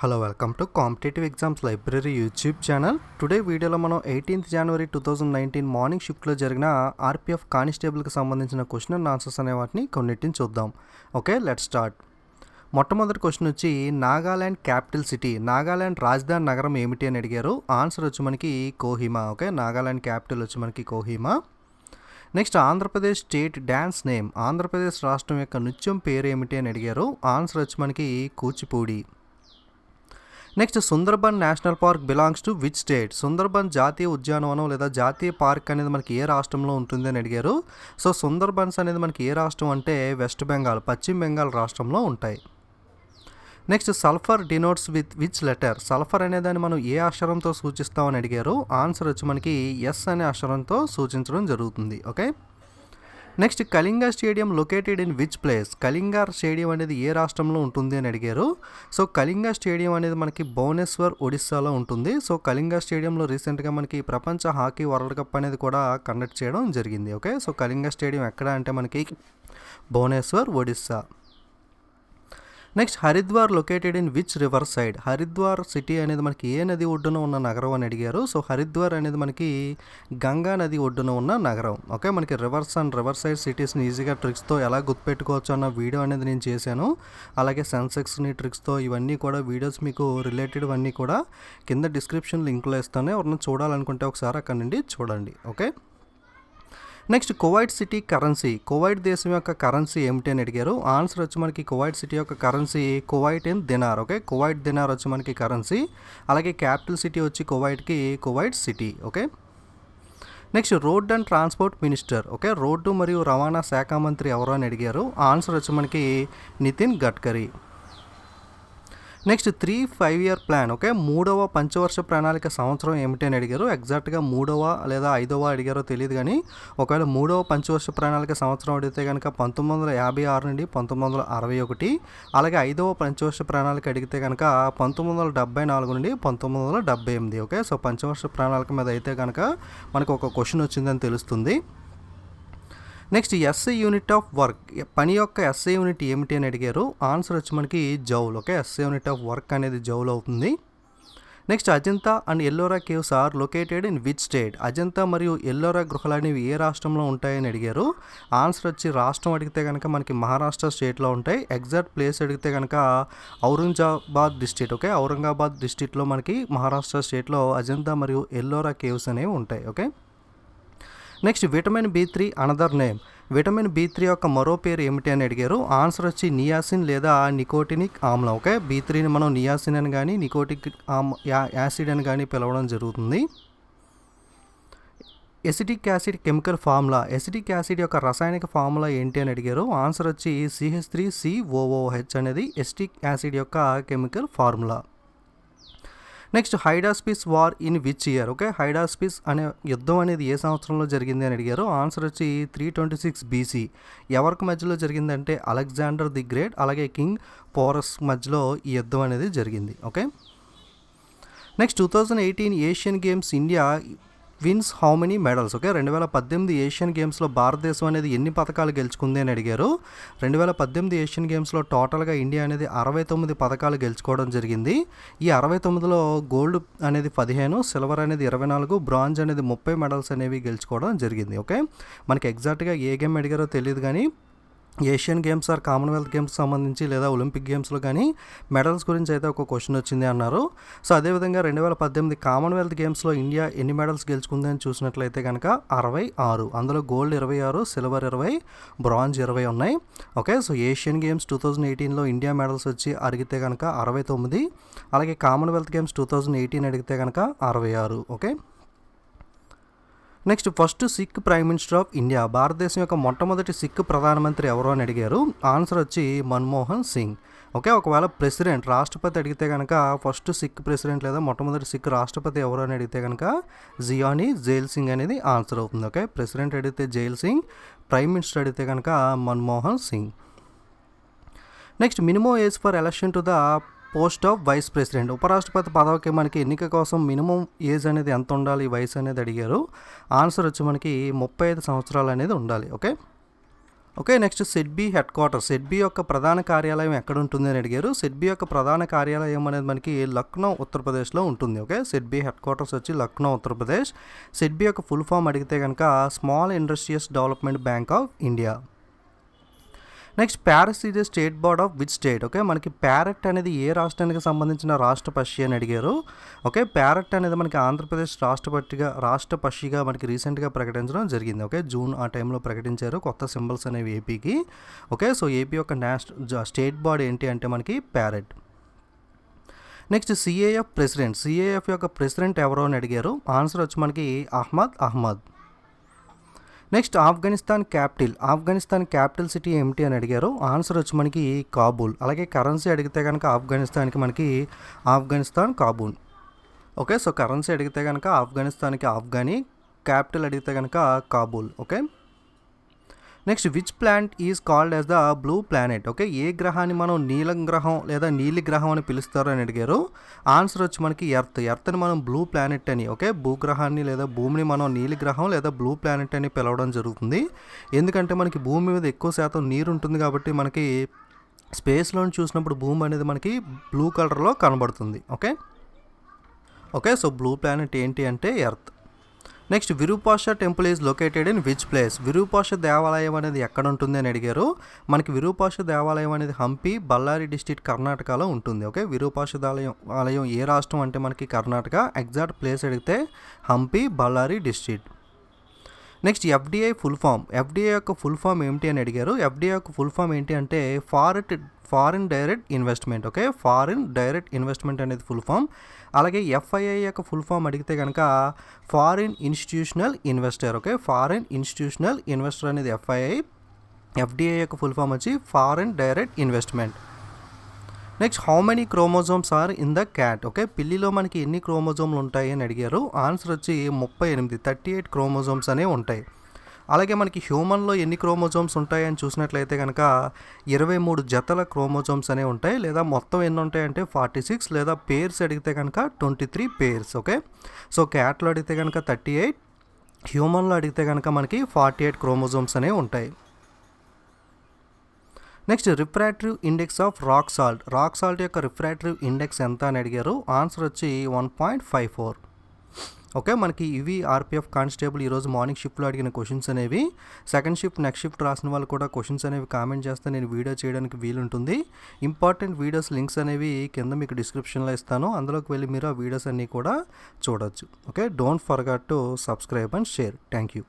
Hello welcome to competitive exams library YouTube channel. Today వీడియోలో మనం 18th జనవరి 2019 morning షిఫ్ట్లో జరిగిన ఆర్పిఎఫ్ కానిస్టేబుల్కి సంబంధించిన క్వశ్చన్ అండ్ ఆన్సర్స్ అనే వాటిని కొన్నిటిని చూద్దాం. Okay, let's start. మొట్టమొదటి క్వశ్చన్ వచ్చి నాగాల్యాండ్ క్యాపిటల్ సిటీ, నాగాల్యాండ్ రాజధాని నగరం ఏమిటి అని అడిగారు. ఆన్సర్ వచ్చి మనకి కోహిమా. ఓకే, నాగాల్యాండ్ క్యాపిటల్ వచ్చి మనకి Kohima. Next Andhra Pradesh state dance name, Andhra Pradesh రాష్ట్రం యొక్క నృత్యం పేరు ఏమిటి అని అడిగారు. ఆన్సర్ వచ్చి మనకి Kuchipudi. Next Sundarban national park belongs to which state, Sundarban జాతీయ ఉద్యానవనం లేదా జాతీయ పార్క్ అనేది మనకి ఏ రాష్ట్రంలో ఉంటుంది అని అడిగారు. సో సుందర్బన్స్ అనేది మనకి ఏ రాష్ట్రం అంటే వెస్ట్ బెంగాల్, పశ్చిమ బెంగాల్ రాష్ట్రంలో ఉంటాయి. Next sulphur denotes with which letter, sulphur అనేదాన్ని మనం ఏ అక్షరంతో సూచిస్తామని అడిగారు. ఆన్సర్ వచ్చి మనకి ఎస్ అనే అక్షరంతో సూచించడం జరుగుతుంది. Okay, next Kalinga stadium located in which place, Kalinga stadium అనేది ఏ రాష్ట్రంలో ఉంటుంది అని అడిగారు. సో కళింగ స్టేడియం అనేది మనకి భువనేశ్వర్, ఒడిస్సాలో ఉంటుంది. సో కళింగ స్టేడియంలో రీసెంట్గా మనకి ప్రపంచ హాకీ వరల్డ్ కప్ అనేది కూడా కండక్ట్ చేయడం జరిగింది. ఓకే, సో కళింగ స్టేడియం ఎక్కడ అంటే మనకి Bhubaneswar, Odisha. Next Haridwar located in which river side, Haridwar city అనేది మనకి ఏ నది ఒడ్డున ఉన్న నగరం అని అడిగారు. సో హరిద్వార్ అనేది మనకి గంగా నది ఒడ్డున ఉన్న నగరం. ఓకే, మనకి రివర్స్ అండ్ రివర్ సైడ్ సిటీస్ని ఈజీగా ట్రిక్స్తో ఎలా గుర్తుపెట్టుకోవచ్చు అన్న వీడియో అనేది నేను చేశాను. అలాగే సెన్సెక్స్ని ట్రిక్స్తో ఇవన్నీ కూడా వీడియోస్ మీకు రిలేటెడ్ అన్నీ కూడా కింద డిస్క్రిప్షన్ లింక్లో ఇస్తాను. ఎవరైనా చూడాలనుకుంటే ఒకసారి అక్కడ నుండి చూడండి. Okay, next Kuwait City currency, Kuwait దేశం యొక్క కరెన్సీ ఏమిటి అని అడిగారు. ఆన్సర్ వచ్చి మనకి కువైట్ సిటీ యొక్క currency Kuwait in dinar. Okay, Kuwait dinar వచ్చి మనకి కరెన్సీ. అలాగే క్యాపిటల్ సిటీ వచ్చి కువైట్కి Kuwait City. Okay, next road and transport minister, okay road మరియు రవాణా శాఖ మంత్రి ఎవరు అని అడిగారు. ఆన్సర్ వచ్చి మనకి Nitin Gadkari. Next 3-5 year plan, okay మూడవ పంచవర్ష ప్రణాళిక సంవత్సరం ఏమిటి అని అడిగారు. ఎగ్జాక్ట్గా మూడవ లేదా ఐదవ అడిగారో తెలియదు, కానీ ఒకవేళ మూడవ పంచవర్ష ప్రణాళిక సంవత్సరం అడిగితే కనుక 1956 నుండి 1961, అలాగే ఐదవ పంచవర్ష ప్రణాళిక అడిగితే కనుక 1974 నుండి 1978. ఓకే, సో పంచవర్ష ప్రణాళిక మీద అయితే కనుక మనకు ఒక క్వశ్చన్ వచ్చిందని తెలుస్తుంది. Next SI unit of work, పని యొక్క ఎస్ఐ యూనిట్ ఏమిటి అని అడిగారు. ఆన్సర్ వచ్చి మనకి joule. Okay, SI unit of work అనేది జౌల్ అవుతుంది. Next Ajanta and Ellora caves are located in which state, Ajanta మరియు ఎల్లోరా గుహలు అనేవి ఏ రాష్ట్రంలో ఉంటాయని అడిగారు. ఆన్సర్ వచ్చి రాష్ట్రం అడిగితే కనుక మనకి మహారాష్ట్ర స్టేట్లో ఉంటాయి. ఎగ్జాక్ట్ ప్లేస్ అడిగితే కనుక ఔరంగాబాద్ డిస్ట్రిక్ట్. ఓకే, ఔరంగాబాద్ డిస్ట్రిక్ట్లో మనకి మహారాష్ట్ర స్టేట్లో అజంతా మరియు ఎల్లోరా కేవ్స్ అనేవి ఉంటాయి. Okay, next vitamin B3 another name, vitamin B3 యొక్క మరో పేరు ఏమిటి అని అడిగారు. ఆన్సర్ వచ్చి నియాసిన్ లేదా నికోటినిక్ ఆమ్లం. ఓకే, B3ని మనం నియాసిన్ అని కానీ నికోటిక్ యాసిడ్ అని కానీ పిలవడం జరుగుతుంది. Acetic acid chemical formula, acetic acid యొక్క రసాయనిక ఫార్ములా ఏంటి అని అడిగారు. ఆన్సర్ వచ్చి CH3COOH అనేది ఎసిటిక్ యాసిడ్ యొక్క chemical formula. Next Hydaspes war in which year, okay Hydaspes అనే యుద్ధం అనేది ఏ సంవత్సరంలో జరిగింది అని అడిగారు. ఆన్సర్ వచ్చి 326 BC. ఎవరికి మధ్యలో జరిగిందంటే అలెగ్జాండర్ ది గ్రేట్ అలాగే కింగ్ పోరస్ మధ్యలో ఈ యుద్ధం అనేది జరిగింది. Okay, next 2018 Asian games India wins how many medals, okay 2018 Asian గేమ్స్లో భారతదేశం అనేది ఎన్ని పథకాలు గెలుచుకుంది అని అడిగారు. 2018 ఏషియన్ గేమ్స్లో టోటల్గా ఇండియా అనేది 69 పథకాలు గెలుచుకోవడం జరిగింది. ఈ 69లో గోల్డ్ అనేది 15, సిల్వర్ అనేది 24, బ్రాంజ్ అనేది 30 మెడల్స్ అనేవి గెలుచుకోవడం జరిగింది. ఓకే, మనకి ఎగ్జాక్ట్గా ఏ గేమ్ అడిగారో తెలియదు, కానీ Asian games or Commonwealth games సంబంధించి లేదా ఒలింపిక్ గేమ్స్లో కానీ మెడల్స్ గురించి అయితే ఒక క్వశ్చన్ వచ్చింది అన్నారు. సో అదేవిధంగా 2018 కామన్వెల్త్ గేమ్స్లో ఇండియా ఎన్ని మెడల్స్ గెలుచుకుంది అని చూసినట్లయితే కనుక 66. అందులో గోల్డ్ 26, సిల్వర్ 20, బ్రాంజ్ 20 ఉన్నాయి. ఓకే, సో ఏషియన్ గేమ్స్ 2018లో ఇండియా మెడల్స్ వచ్చి అడిగితే కనుక 69, అలాగే కామన్వెల్త్ గేమ్స్ 2018 అడిగితే కనుక 66. Okay, next first Sikh prime minister of India, భారతదేశం యొక్క మొట్టమొదటి సిక్ ప్రధానమంత్రి ఎవరు అని అడిగారు. ఆన్సర్ వచ్చి మన్మోహన్ సింగ్. ఓకే, ఒకవేళ ప్రెసిడెంట్ రాష్ట్రపతి అడిగితే కనుక ఫస్ట్ సిక్ ప్రెసిడెంట్ లేదా మొట్టమొదటి సిక్ రాష్ట్రపతి ఎవరు అని అడిగితే కనుక జియానీ జైల్ సింగ్ అనేది ఆన్సర్ అవుతుంది. ఓకే, ప్రెసిడెంట్ అడిగితే జైల్ సింగ్, ప్రైమ్ మినిస్టర్ అడిగితే కనుక Manmohan Singh. Next minimum age for election to the post of vice president, ఉపరాష్ట్రపతి పదవికి మనకి ఎన్నిక కోసం మినిమం ఏజ్ అనేది ఎంత ఉండాలి, వయసు అనేది అడిగారు. ఆన్సర్ వచ్చి మనకి 35 సంవత్సరాలు అనేది ఉండాలి. Okay, okay, next SIDBI head quarter. SIDBI యొక్క ప్రధాన కార్యాలయం ఎక్కడ ఉంటుంది అని అడిగారు. సిడ్బీ యొక్క ప్రధాన కార్యాలయం అనేది మనకి లక్నో ఉత్తరప్రదేశ్లో ఉంటుంది. ఓకే, సిడ్బీ హెడ్ క్వార్టర్స్ వచ్చి లక్నో ఉత్తరప్రదేశ్. సిడ్బీ యొక్క ఫుల్ ఫామ్ అడిగితే కనుక small industrious development bank of India. Next parrot is a state board of which state. Okay, మనకి ప్యారెట్ అనేది ఏ రాష్ట్రానికి సంబంధించిన రాష్ట్ర పక్షి అని అడిగారు. ఓకే, ప్యారెట్ అనేది మనకి ఆంధ్రప్రదేశ్ రాష్ట్ర పక్షిగా మనకి రీసెంట్గా ప్రకటించడం జరిగింది. ఓకే, జూన్ ఆ టైంలో ప్రకటించారు కొత్త సింబల్స్ అనేవి ఏపీకి. ఓకే, సో ఏపీ యొక్క స్టేట్ బోర్డ్ ఏంటి అంటే మనకి parrot. Next CAF president. CAF యొక్క ప్రెసిడెంట్ ఎవరో అని అడిగారు. ఆన్సర్ వచ్చి మనకి Ahmad. Next Afghanistan capital city ఏమిటి అని అడిగారు. ఆన్సర్ వచ్చి మనకి కాబూల్. అలాగే కరెన్సీ అడిగితే కనుక ఆఫ్ఘనిస్తాన్కి మనకి Afghanistan Kabul. Okay, so currency అడిగితే కనుక ఆఫ్ఘనిస్తాన్కి ఆఫ్ఘనీ, క్యాపిటల్ అడిగితే కనుక Kabul. Okay, next which planet is called as the blue planet. Okay, ఏ గ్రహాన్ని మనం నీలం గ్రహం లేదా నీలి గ్రహం అని పిలుస్తారు అని అడిగారు. ఆన్సర్ వచ్చి మనకి ఎర్త్ని మనం బ్లూ ప్లానెట్ అని, ఓకే, భూగ్రహాన్ని లేదా భూమిని మనం నీలి గ్రహం లేదా బ్లూ ప్లానెట్ అని పిలవడం జరుగుతుంది. ఎందుకంటే మనకి భూమి మీద ఎక్కువ శాతం నీరు ఉంటుంది కాబట్టి మనకి స్పేస్లో చూసినప్పుడు భూమి అనేది మనకి బ్లూ కలర్లో కనబడుతుంది. ఓకే, సో బ్లూ ప్లానెట్ ఏంటి అంటే earth. Next Virupaksha temple is located in which place. Virupaksha దేవాలయం అనేది ఎక్కడ ఉంటుంది అని అడిగారు. మనకి విరూపాక్ష దేవాలయం అనేది హంపి, బళ్ళారి డిస్ట్రిక్ట్, కర్ణాటకలో ఉంటుంది. ఓకే, విరూపాక్ష ఆలయం ఏ రాష్ట్రం అంటే మనకి కర్ణాటక. ఎగ్జాక్ట్ ప్లేస్ అడిగితే Hampi, Ballari district. Next FDI full form. FDI యొక్క ఫుల్ ఫామ్ ఏమిటి అని అడిగారు. ఎఫ్డిఐ యొక్క ఫుల్ ఫామ్ ఏంటి అంటే foreign direct investment. Okay, foreign direct investment అనేది ఫుల్ ఫామ్. అలాగే ఎఫ్ఐఐ యొక్క ఫుల్ ఫామ్ అడిగితే కనుక foreign institutional investor. Okay, foreign institutional investor అనేది ఎఫ్ఐఐ. ఎఫ్డిఐ యొక్క ఫుల్ ఫామ్ వచ్చి foreign direct investment. Next how many chromosomes are in the cat. Okay, పిల్లిలో మనకి ఎన్ని క్రోమోజోమ్లు ఉంటాయి అని అడిగారు. ఆన్సర్ వచ్చి 38 క్రోమోజోమ్స్ అనేవి ఉంటాయి. అలాగే మనకి హ్యూమన్లో ఎన్ని క్రోమోజోమ్స్ ఉంటాయని చూసినట్లయితే కనుక 23 జతల క్రోమోజోమ్స్ అనేవి ఉంటాయి. లేదా మొత్తం ఎన్ని ఉంటాయంటే 46, లేదా పేర్స్ అడిగితే కనుక 23 పేర్స్. ఓకే, సో క్యాట్లో అడిగితే కనుక 38, హ్యూమన్లో అడిగితే కనుక మనకి 48 క్రోమోజోమ్స్ అనేవి ఉంటాయి. Next refractive index of rock salt యొక్క రిఫ్రాక్టివ్ ఇండెక్స్ ఎంత అని అడిగారు. ఆన్సర్ వచ్చి 1.54. ఓకే, మనకి ఇవి ఆర్పిఎఫ్ కానిస్టేబుల్ ఈరోజు మార్నింగ్ షిఫ్ట్లో అడిగిన క్వశ్చన్స్ అనేవి. సెకండ్ షిఫ్ట్, నెక్స్ట్ షిఫ్ట్ రాసిన వాళ్ళు కూడా క్వశ్చన్స్ అనేవి కామెంట్ చేస్తే నేను వీడియో చేయడానికి వీలుంటుంది. ఇంపార్టెంట్ వీడియోస్ లింక్స్ అనేవి కింద మీకు డిస్క్రిప్షన్లో ఇస్తాను. అందులోకి వెళ్ళి మీరు ఆ వీడియోస్ అన్నీ కూడా చూడొచ్చు. Okay, don't forget to subscribe and share. Thank you.